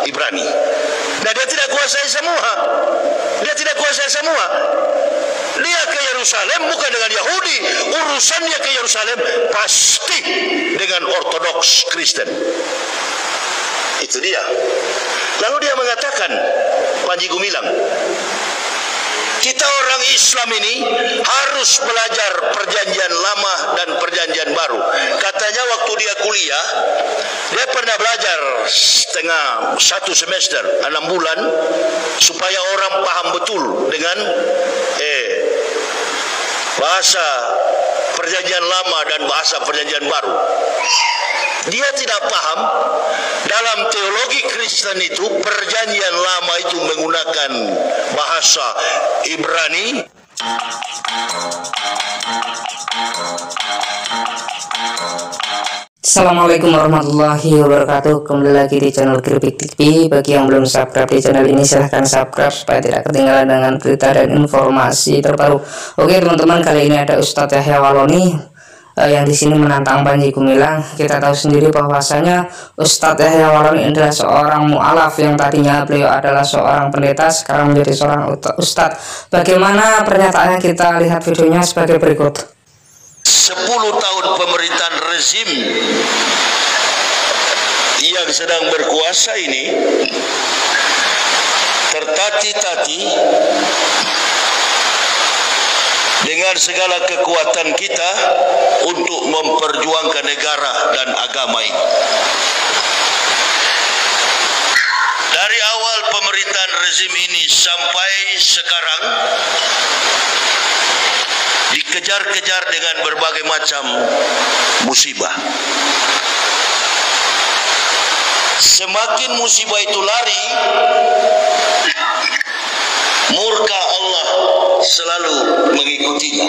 Ibrani. Nah, dia tidak kuasai semua. Dia tidak kuasai semua. Dia ke Yerusalem bukan dengan Yahudi. Urusannya ke Yerusalem pasti dengan Ortodoks Kristen. Itu dia. Lalu dia mengatakan, Panji Gumilang, kita orang Islam ini harus belajar perjanjian lama dan perjanjian baru. Katanya waktu dia kuliah, dia pernah belajar satu semester, 6 bulan, supaya orang paham betul dengan bahasa perjanjian lama dan bahasa perjanjian baru. Dia tidak paham dalam teologi Kristen itu perjanjian lama itu menggunakan bahasa Ibrani. Assalamualaikum warahmatullahi wabarakatuh. Kembali lagi di channel Kripik TV. Bagi yang belum subscribe di channel ini, silahkan subscribe supaya tidak ketinggalan dengan berita dan informasi terbaru. Oke teman-teman, kali ini ada Ustadz Yahya Waloni yang di sini menantang Panji Gumilang. Kita tahu sendiri bahwasanya Ustadz Yahya Waloni adalah seorang mu'alaf yang tadinya beliau adalah seorang pendeta, sekarang menjadi seorang ustadz. Bagaimana pernyataannya? Kita lihat videonya sebagai berikut. 10 tahun pemerintahan rezim yang sedang berkuasa ini tertati-tati dengan segala kekuatan kita untuk memperjuangkan negara dan agama ini. Dari awal pemerintahan rezim ini sampai sekarang dikejar-kejar dengan berbagai macam musibah. Semakin musibah itu lari, murka Allah selalu mengikutinya.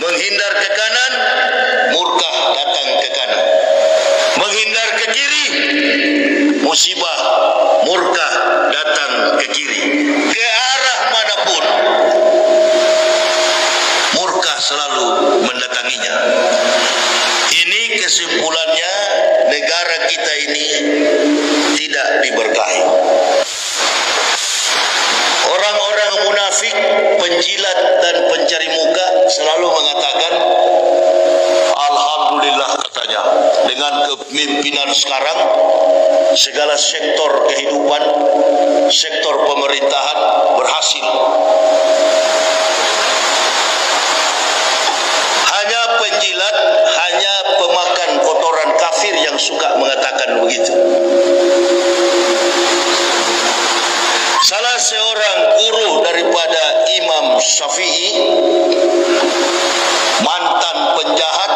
Menghindar ke kanan, murka datang ke kanan. Menghindar ke kiri, musibah, murka datang ke kiri. Ke arah manapun, murka selalu mendatanginya. Ini kesimpulannya, negara kita ini tidak diberkahi. Orang-orang munafik, penjilat dan pencari muka selalu mengatakan, alhamdulillah katanya, dengan kepemimpinan sekarang segala sektor kehidupan, sektor pemerintahan berhasil. Hanya penjilat, hanya pemakan kotoran kafir yang suka mengatakan begitu. Salah seorang guru daripada Imam Syafi'i, mantan penjahat,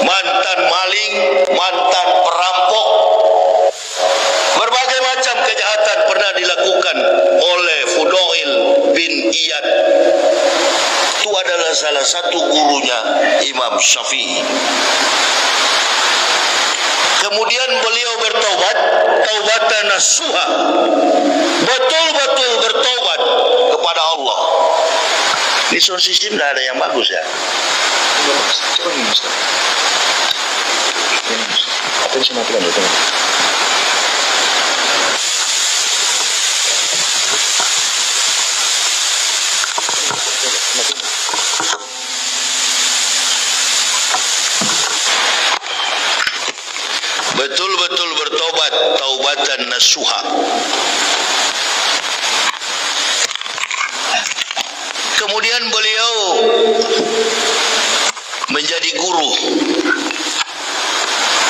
mantan maling, mantan perampok, berbagai macam kejahatan pernah dilakukan oleh Fudail bin Iyad. Itu adalah salah satu gurunya Imam Syafi'i. Kemudian beliau bertaubat, taubatan nasuha, betul-betul bertaubat kepada Allah. Di sound system tidak ada yang bagus ya. Coba ini Ustaz. Apa yang saya matikan itu? Betul-betul bertobat, taubatan nasuha. Kemudian beliau menjadi guru.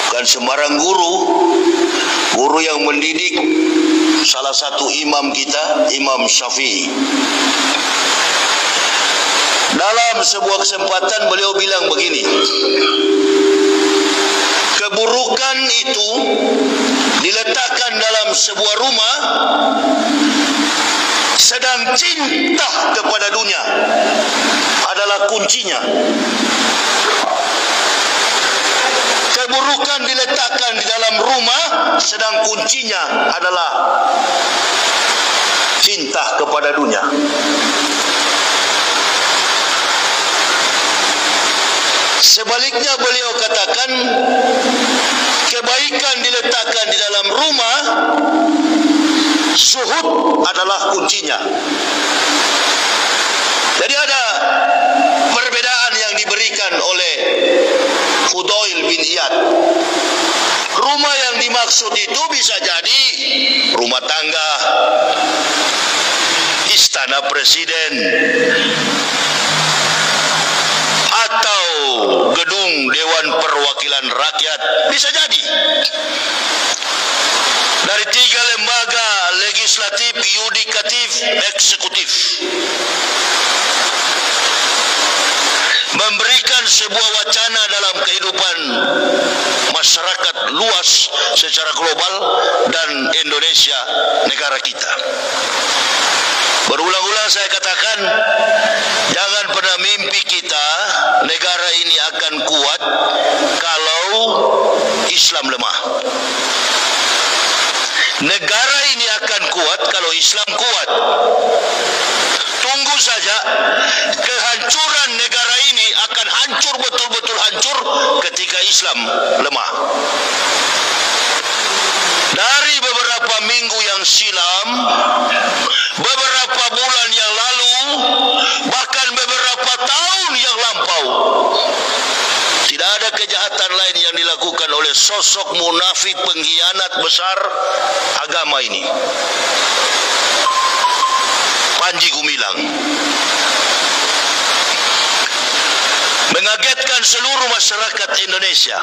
Bukan sembarang guru, guru yang mendidik salah satu imam kita, Imam Syafi'i. Dalam sebuah kesempatan beliau bilang begini, keburukan itu diletakkan dalam sebuah rumah, sedang cinta kepada dunia adalah kuncinya. Keburukan diletakkan di dalam rumah, sedang kuncinya adalah cinta kepada dunia. Sebaliknya beliau katakan, kebaikan diletakkan di dalam rumah, zuhud adalah kuncinya. Jadi ada perbedaan yang diberikan oleh Fudail bin Iyad. Rumah yang dimaksud itu bisa jadi rumah tangga, istana presiden, atau gedung Dewan Perwakilan Rakyat, bisa jadi. Dari 3 lembaga legislatif, yudikatif, eksekutif, memberikan sebuah wacana dalam kehidupan masyarakat luas secara global dan Indonesia, negara kita. Berulang-ulang saya katakan, jangan pernah mimpi kita negara ini akan kuat kalau Islam lemah. Negara ini akan kuat kalau Islam kuat. Tunggu saja, kehancuran negara ini akan hancur, betul-betul hancur ketika Islam lemah. Dari beberapa minggu yang silam, beberapa bulan yang lalu, bahkan beberapa tahun yang lampau, tidak ada kejahatan lain yang dilakukan oleh sosok munafik pengkhianat besar agama ini, Panji Gumilang. Mengagetkan seluruh masyarakat Indonesia.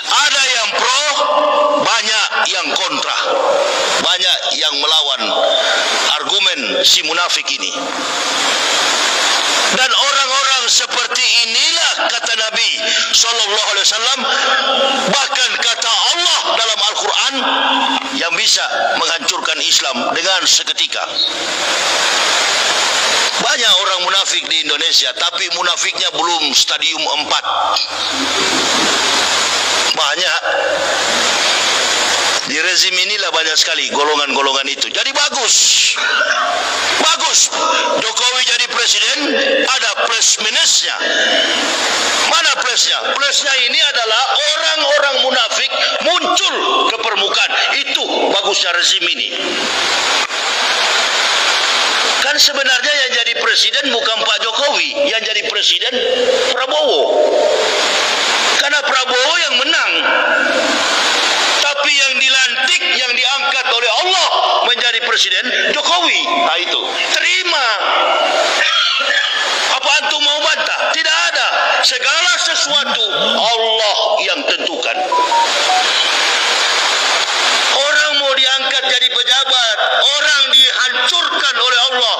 Ada yang pro, banyak yang kontra, banyak yang melawan argumen si munafik ini. Dan orang-orang seperti inilah, kata Nabi Sallallahu Alaihi Wasallam, bahkan kata Allah dalam Al-Quran, yang bisa menghancurkan Islam dengan seketika. Banyak orang munafik di Indonesia, tapi munafiknya belum stadium 4. Banyak. Di rezim inilah banyak sekali golongan-golongan itu. Jadi bagus. Bagus. Jokowi jadi presiden, ada plus minusnya. Mana plusnya? Plusnya ini adalah orang-orang munafik muncul ke permukaan. Itu bagusnya rezim ini. Kan sebenarnya yang jadi presiden bukan Pak Jokowi, yang jadi presiden Prabowo. Karena Prabowo yang menang. Tapi yang dilantik, yang diangkat oleh Allah menjadi presiden Jokowi. Nah itu, terima. Apa antum mau bantah? Tidak ada. Segala sesuatu Allah yang tentukan. Orang mau diangkat jadi pejabat, orang dihancurkan oleh Allah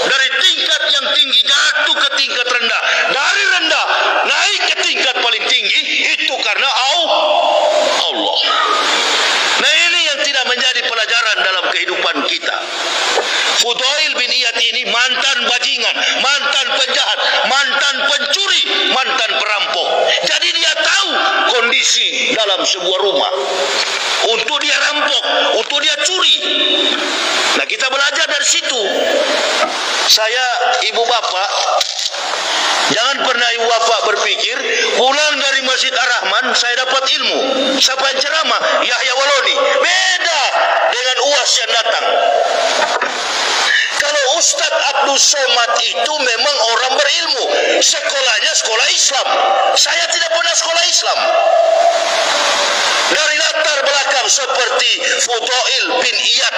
dari tingkat yang tinggi jatuh ke tingkat rendah, dari rendah naik ke tingkat paling tinggi, itu karena Allah. Nah ini yang tidak menjadi pelajaran dalam kehidupan kita. Fudail bin Iyad ini mantan bajingan, mantan penjahat, mantan pencuri, mantan perampok. Jadi dia tahu kondisi dalam sebuah rumah. Untuk dia rampok, untuk dia curi. Nah kita belajar dari situ. Saya, ibu bapak, jangan pernah ibu bapak berpikir pulang dari Masjid Ar-Rahman saya dapat ilmu. Siapa yang ceramah? Yahya Waloni. Beda dengan UAS yang datang. Kalau Ustadz Abdul Somad itu memang orang berilmu, sekolahnya sekolah Islam. Saya tidak pernah sekolah Islam. Dari latar belakang seperti Fudail bin Iyad,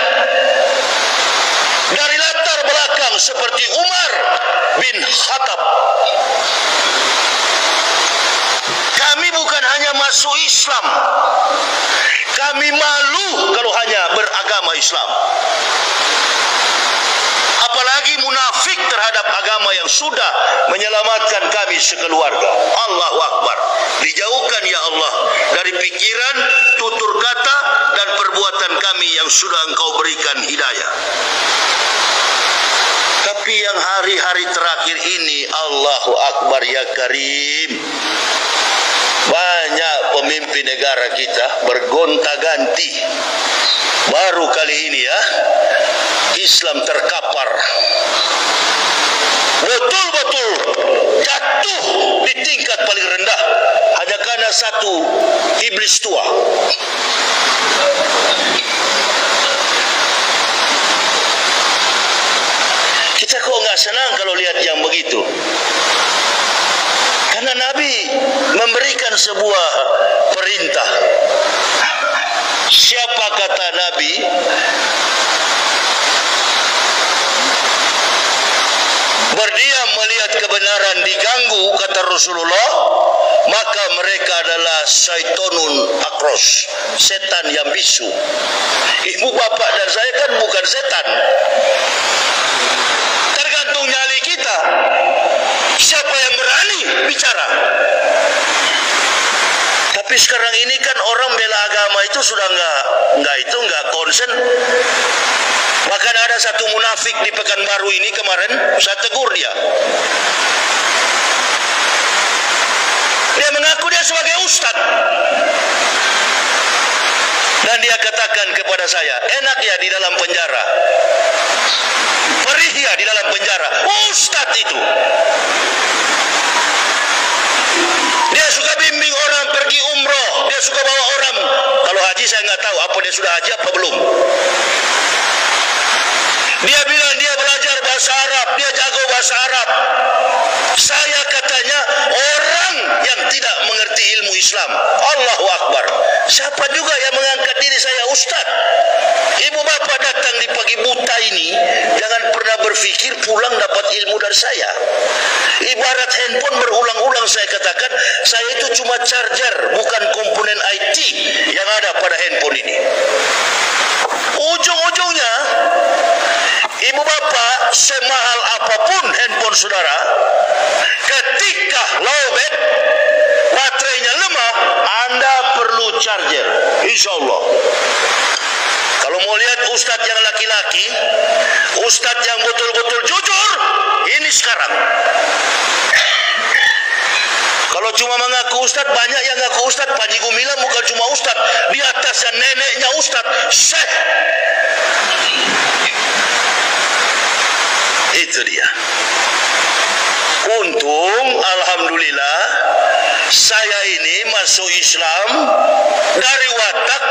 dari latar belakang seperti Umar bin Khattab. Kami bukan hanya masuk Islam, kami malu kalau hanya beragama Islam. Apalagi munafik terhadap agama yang sudah menyelamatkan kami sekeluarga. Allahu Akbar. Dijauhkan ya Allah dari pikiran, tutur kata dan perbuatan kami yang sudah Engkau berikan hidayah. Tapi yang hari-hari terakhir ini, Allahu Akbar ya Karim, banyak pemimpin negara kita bergonta-ganti. Baru kali ini ya, Islam terkapar. Betul-betul jatuh di tingkat paling rendah hanya karena satu iblis tua. Kita kok nggak senang kalau lihat yang begitu? Karena Nabi memberikan sebuah perintah. Siapa kata Nabi? Berdiam melihat kebenaran diganggu, kata Rasulullah, maka mereka adalah syaitonun akros, setan yang bisu. Ibu bapak dan saya kan bukan setan. Tergantung nyali kita. Siapa yang berani bicara? Tapi sekarang ini kan orang bela agama itu sudah nggak konsen. Bahkan ada satu munafik di Pekanbaru ini kemarin, saya tegur dia. Dia mengaku dia sebagai ustadz. Dan dia katakan kepada saya, enak ya di dalam penjara. Perih ya di dalam penjara. Ustadz itu. Dia suka bimbing orang pergi umroh. Dia suka bawa orang. Kalau haji saya nggak tahu apa dia sudah haji apa belum. Dia bilang dia belajar bahasa Arab, dia jago bahasa Arab. Saya katanya orang yang tidak mengerti ilmu Islam. Allahu Akbar. Siapa juga yang mengangkat diri saya ustaz? Ibu bapak datang di pagi buta ini, jangan pernah berpikir pulang dapat ilmu dari saya. Ibarat handphone berulang-ulang saya katakan, saya itu cuma charger, bukan komponen IT yang ada pada handphone ini. Ujung-ujungnya, ibu bapak, semahal apapun handphone saudara, ketika lowbat, baterainya lemah, Anda perlu charger. Insya Allah. Kalau mau lihat ustadz yang laki-laki, ustadz yang betul-betul jujur, ini sekarang. Kalau cuma mengaku ustadz, banyak yang ngaku ustadz. Panji Gumilang bukan cuma ustadz, di atasnya neneknya ustadz, syekh. Itu dia. Untung, alhamdulillah, saya ini masuk Islam dari watak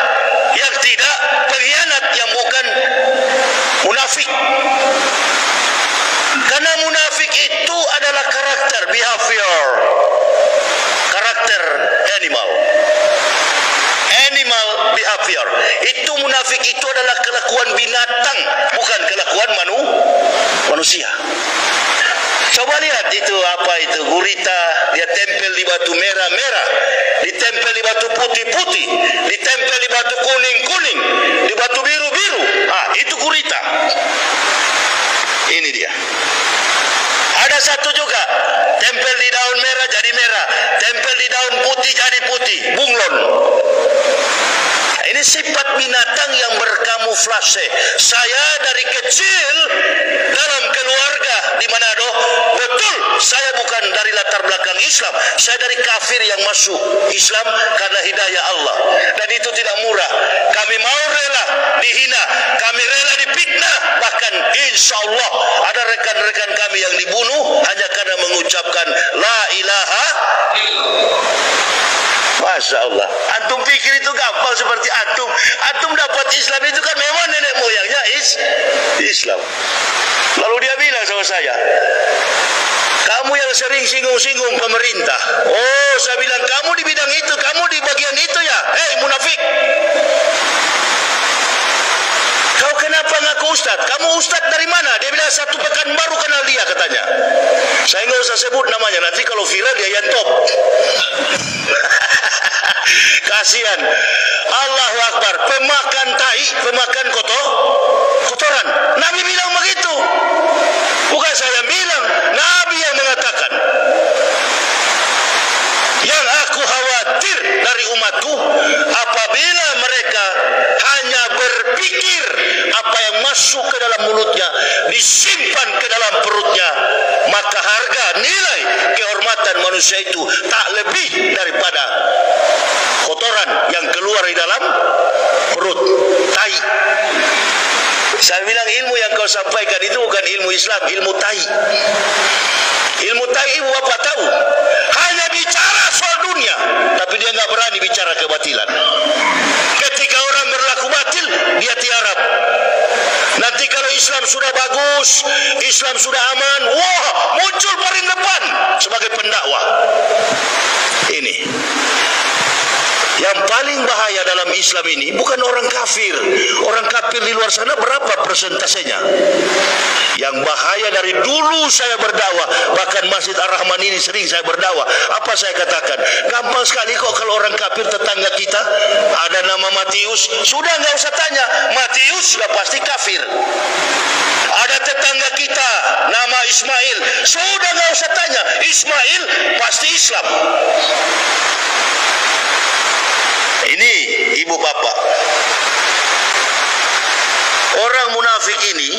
yang tidak pengkhianat, yang bukan munafik. Karena munafik itu adalah karakter, behavior, karakter animal behavior. Itu munafik itu adalah kelakuan binatang, bukan kelakuan manusia. Coba lihat itu apa itu gurita, dia tempel di batu merah-merah, ditempel di batu putih-putih, ditempel di batu kuning-kuning, di batu biru-biru. Itu gurita. Ini dia. Ada satu juga, tempel di daun merah jadi merah, tempel di daun putih jadi putih, bunglon. Ini sifat binatang yang berkamuflase. Saya dari kecil dalam keluarga di Manado, betul saya bukan dari latar belakang Islam. Saya dari kafir yang masuk Islam karena hidayah Allah. Dan itu tidak murah. Kami mau rela dihina, kami rela dipitnah. Bahkan insya Allah ada rekan-rekan kami yang dibunuh hanya karena mengucapkan La ilaha illallah. Masya Allah. Antum pikir itu gampang seperti antum. Antum dapat Islam itu kan memang nenek moyangnya Islam. Lalu dia bilang sama saya, kamu yang sering singgung-singgung pemerintah. Oh, saya bilang kamu di bidang itu, kamu di bagian itu ya. Hei munafik. Kau kenapa ngaku ustad? Kamu ustad dari mana? Dia bilang satu Pekanbaru kenal dia katanya. Saya nggak usah sebut namanya, nanti kalau viral dia yang top. Kasihan. Allahu Akbar. Pemakan tai, pemakan kotoran. Nabi bilang begitu. Bukan saya bilang, Nabi yang mengatakan. Yang aku khawatir dari umatku, apabila mereka hanya berpikir apa yang masuk ke dalam mulutnya disimpan ke dalam perutnya, maka harga nilai kehormatan manusia itu tak lebih daripada keluar di dalam perut, tai. Saya bilang ilmu yang kau sampaikan itu bukan ilmu Islam, ilmu tai. Ilmu tai ibu bapak tahu, hanya bicara soal dunia, tapi dia nggak berani bicara kebatilan. Ketika orang berlaku batil, dia tiarap. Nanti kalau Islam sudah bagus, Islam sudah aman, wah, muncul paling depan sebagai pendakwah. Ini yang paling bahaya dalam Islam ini bukan orang kafir. Orang kafir di luar sana berapa persentasenya? Yang bahaya dari dulu saya berdakwah, bahkan Masjid Ar-Rahman ini sering saya berdakwah. Apa saya katakan? Gampang sekali kok kalau orang kafir tetangga kita ada nama Matius, sudah nggak usah tanya, Matius sudah pasti kafir. Ada tetangga kita nama Ismail, sudah nggak usah tanya, Ismail pasti Islam. Ini ibu bapak, orang munafik ini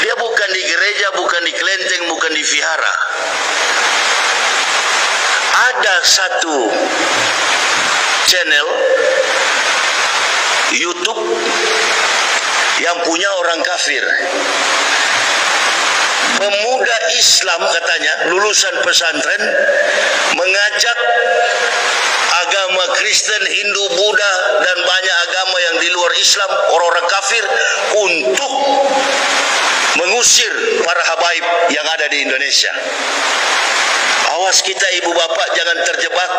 dia bukan di gereja, bukan di kelenteng, bukan di vihara. Ada satu channel YouTube yang punya orang kafir, pemuda Islam katanya, lulusan pesantren, mengajak agama Kristen, Hindu, Buddha, dan banyak agama yang di luar Islam, orang-orang kafir, untuk mengusir para habaib yang ada di Indonesia. Awas kita ibu bapak jangan terjebak.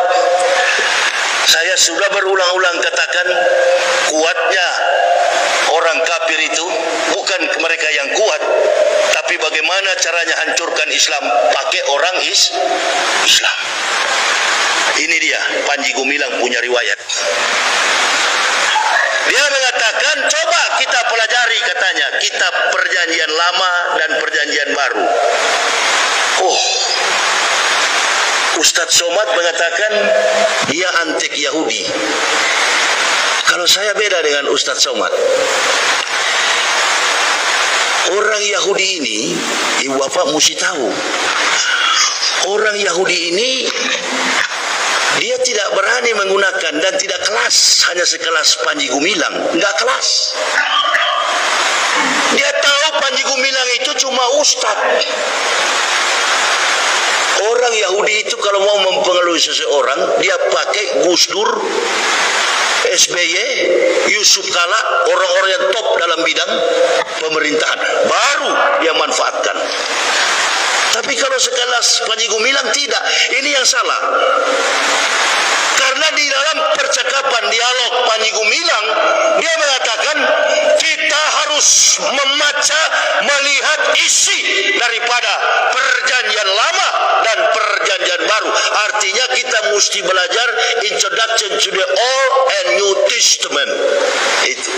Saya sudah berulang-ulang katakan, kuatnya orang kafir itu bukan mereka yang kuat, tapi bagaimana caranya hancurkan Islam pakai orang Islam. Ini dia, Panji Gumilang punya riwayat. Dia mengatakan, coba kita pelajari katanya kitab Perjanjian Lama dan Perjanjian Baru. Ustadz Somad mengatakan dia antek Yahudi. Kalau saya beda dengan Ustadz Somad. Orang Yahudi ini, ibu bapak mesti tahu, orang Yahudi ini dia tidak berani menggunakan dan tidak kelas hanya sekelas Panji Gumilang, enggak kelas. Dia tahu Panji Gumilang itu cuma ustadz. Orang Yahudi itu kalau mau mempengaruhi seseorang, dia pakai Gus Dur, SBY, Yusuf Kala, orang-orang yang top dalam bidang pemerintahan, baru dia manfaatkan. Tapi kalau sekelas Panji Gumilang tidak, ini yang salah. Karena di dalam percakapan dialog Panji Gumilang, dia mengatakan kita harus membaca, melihat isi daripada Perjanjian Lama dan Perjanjian Baru. Artinya kita mesti belajar Introduction to the Old and New Testament. Itu.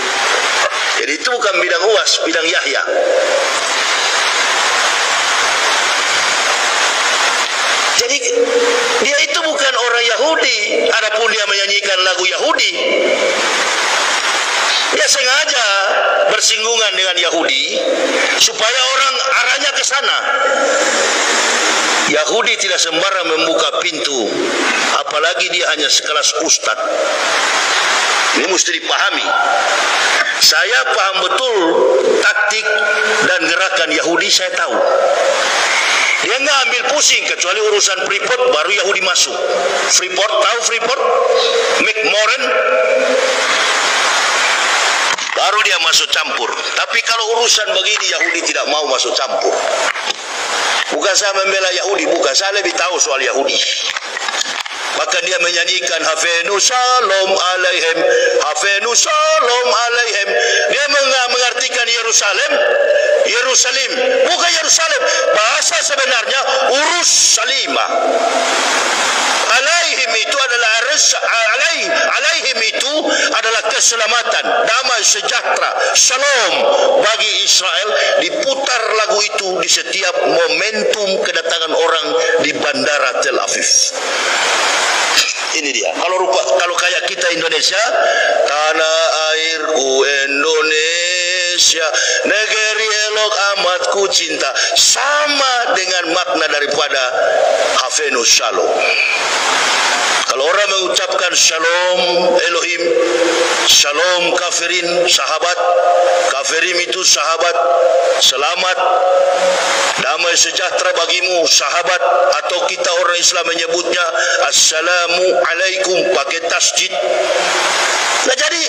Jadi itu bukan bidang UAS, bidang Yahya. Jadi dia itu bukan orang Yahudi, adapun dia menyanyikan lagu Yahudi. Dia sengaja bersinggungan dengan Yahudi supaya orang arahnya ke sana. Yahudi tidak sembarang membuka pintu, apalagi dia hanya sekelas ustad. Ini mesti dipahami. Saya paham betul taktik dan gerakan Yahudi, saya tahu. Dia nggak ambil pusing kecuali urusan Freeport, baru Yahudi masuk. Freeport, tahu Freeport? McMoran, baru dia masuk campur. Tapi kalau urusan begini Yahudi tidak mau masuk campur. Bukan saya membela Yahudi, bukan, saya lebih tahu soal Yahudi. Bahkan dia menyanyikan Hafenu Shalom Alaihim, Hafenu Shalom Alaihim. Dia mengartikan Yerusalem, Yerusalem, bukan Yerusalem. Bahasa sebenarnya Urus Salima. Alaihim itu adalah alaihim itu adalah keselamatan, damai sejahtera, shalom bagi Israel. Diputar lagu itu di setiap momentum kedatangan orang di bandara Tel Aviv. Ini dia. Kalau kayak kita Indonesia, tanah airku Indonesia, negeri elok amat ku cinta, sama dengan makna daripada Hafenu Shalom. Kalau orang mengucapkan shalom Elohim, shalom kafirin, sahabat kafirin itu sahabat, selamat, damai sejahtera bagimu sahabat, atau kita orang Islam menyebutnya assalamu alaikum pakai tasjid. Nah, jadi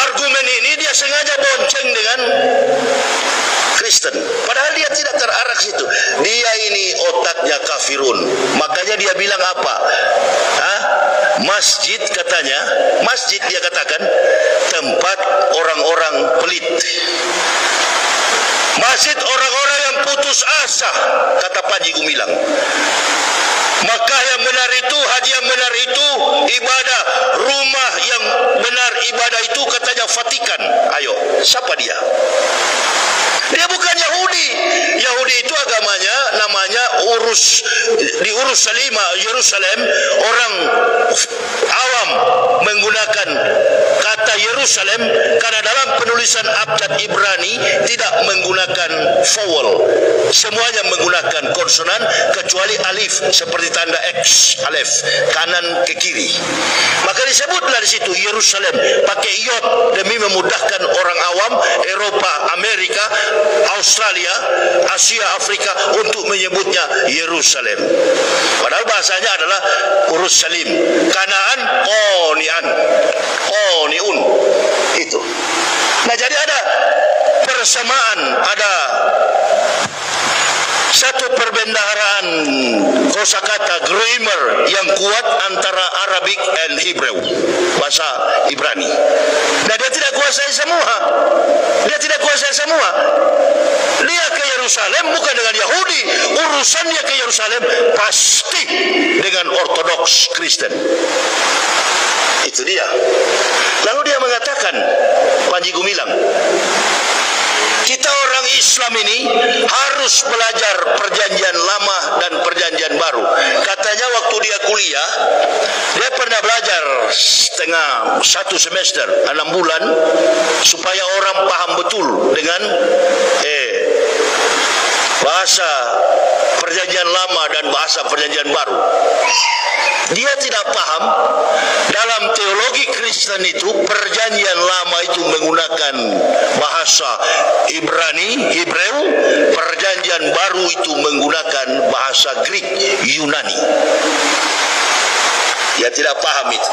argumen ini dia sengaja bonceng dengan Kristen, padahal dia tidak terarah situ. Dia ini otaknya kafirun. Makanya dia bilang apa? Masjid katanya, masjid dia katakan tempat orang-orang pelit. Masjid orang-orang yang putus asa, kata Panji Gumilang. Makkah yang benar itu, haji yang benar itu, ibadah, rumah yang benar ibadah itu katanya Vatikan. Ayo, siapa dia? Dia bukan Yahudi. Yahudi itu agamanya namanya di Yerusalem, orang awam menggunakan kata Yerusalem karena dalam penulisan abjad Ibrani tidak menggunakan vowel. Semuanya menggunakan konsonan kecuali alif seperti tanda X, alif kanan ke kiri. Maka disebutlah di situ Yerusalem pakai iot demi memudahkan orang awam Eropa, Amerika, Australia, Asia, Afrika untuk menyebutnya Yerusalem. Padahal bahasanya adalah Urusalim, Kanaan, Oniun. Itu. Nah, jadi ada persamaan, ada satu perbendaharaan kosakata grammar yang kuat antara Arabic and Hebrew, bahasa Ibrani. Nah, dia tidak kuasai semua. Dia ke Yerusalem bukan dengan Yahudi, urusannya ke Yerusalem pasti dengan Ortodoks Kristen. Itu dia. Lalu dia mengatakan, Panji Gumilang, kita orang Islam ini harus belajar perjanjian lama dan perjanjian baru. Katanya waktu dia kuliah, dia pernah belajar satu semester, 6 bulan, supaya orang paham betul dengan bahasa perjanjian lama dan bahasa perjanjian baru. Dia tidak paham dalam teologi Kristen itu perjanjian lama itu menggunakan bahasa Ibrani, Hebrew, perjanjian baru itu menggunakan bahasa Greek, Yunani. Dia tidak paham itu.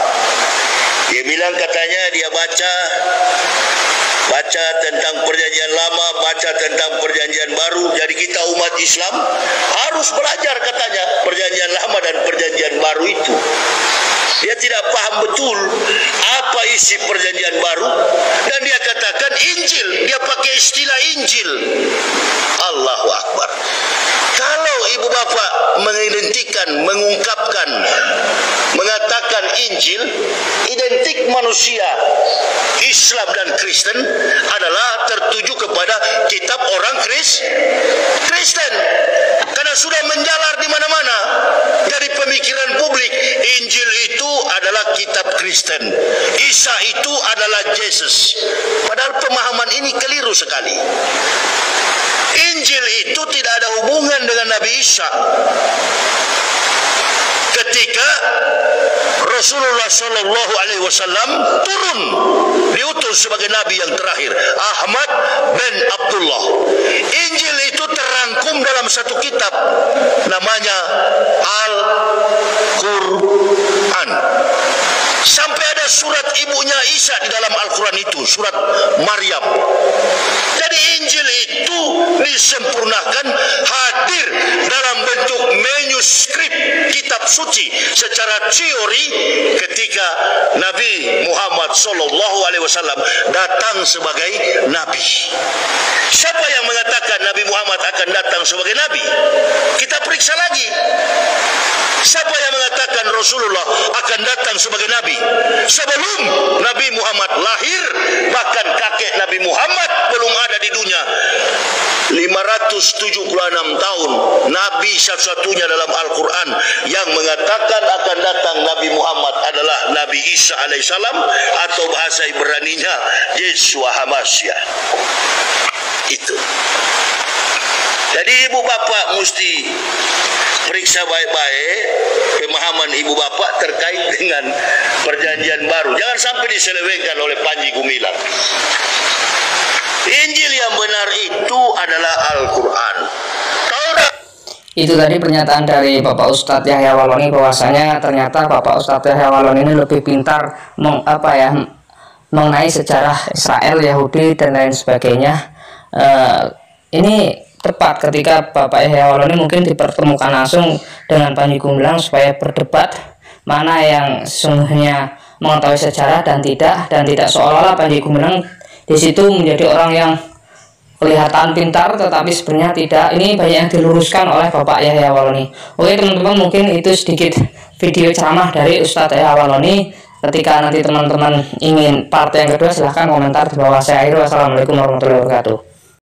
Dia bilang katanya dia baca tentang perjanjian lama, baca tentang perjanjian baru. Jadi kita umat Islam harus belajar katanya perjanjian lama dan perjanjian baru itu. Dia tidak paham betul apa isi perjanjian baru, dan dia katakan Injil, dia pakai istilah Injil. Allahu Akbar. Kalau ibu bapak mengidentikan, mengungkapkan, mengatakan Injil, identik manusia Islam dan Kristen adalah tertuju kepada kitab orang Kristen. Karena sudah menjalar di mana-mana. Dari pemikiran publik, Injil itu adalah kitab Kristen. Isa itu adalah Yesus. Padahal pemahaman ini keliru sekali. Injil itu tidak ada hubungan dengan Nabi Isa. Ketika Rasulullah Shallallahu Alaihi Wasallam turun, diutus sebagai Nabi yang terakhir, Ahmad bin Abdullah. Injil itu terangkum dalam satu kitab, namanya Al-Quran. Sampai ada surat ibunya Isa di dalam Al-Quran itu, surat Maryam. Jadi Injil itu disempurnakan, hadir dalam bentuk manuskrip kitab suci secara teori ketika Nabi Muhammad Sallallahu Alaihi Wasallam datang sebagai Nabi. Siapa yang mengatakan Nabi Muhammad akan datang sebagai Nabi? Kita periksa lagi. Siapa yang mengatakan Rasulullah akan datang sebagai Nabi? Sebelum Nabi Muhammad lahir, bahkan kakek Nabi Muhammad belum ada di dunia. 576 tahun, Nabi satu-satunya dalam Al-Quran yang mengatakan akan datang Nabi Muhammad adalah Nabi Isa alaihissalam, atau bahasa Ibraninya Yeshua HaMashiach. Itu. Jadi ibu bapak mesti periksa baik-baik pemahaman ibu bapak terkait dengan perjanjian baru. Jangan sampai diselewengkan oleh Panji Gumilang. Injil yang benar itu adalah Al-Quran. Itu tadi pernyataan dari Bapak Ustadz Yahya Waloni, bahwasanya ternyata Bapak Ustadz Yahya Waloni ini lebih pintar mengenai sejarah Israel, Yahudi dan lain sebagainya. Ini tepat ketika Bapak Yahya Waloni mungkin dipertemukan langsung dengan Panji Gumilang supaya berdebat mana yang sesungguhnya mengetahui sejarah dan tidak seolah-olah Panji Gumilang di situ menjadi orang yang kelihatan pintar tetapi sebenarnya tidak. Ini banyak yang diluruskan oleh Bapak Yahya Waloni. Oke teman-teman, mungkin itu sedikit video ceramah dari Ustadz Yahya Waloni. Ketika nanti teman-teman ingin part yang kedua silahkan komentar di bawah. Saya akhiri, wassalamualaikum warahmatullahi wabarakatuh.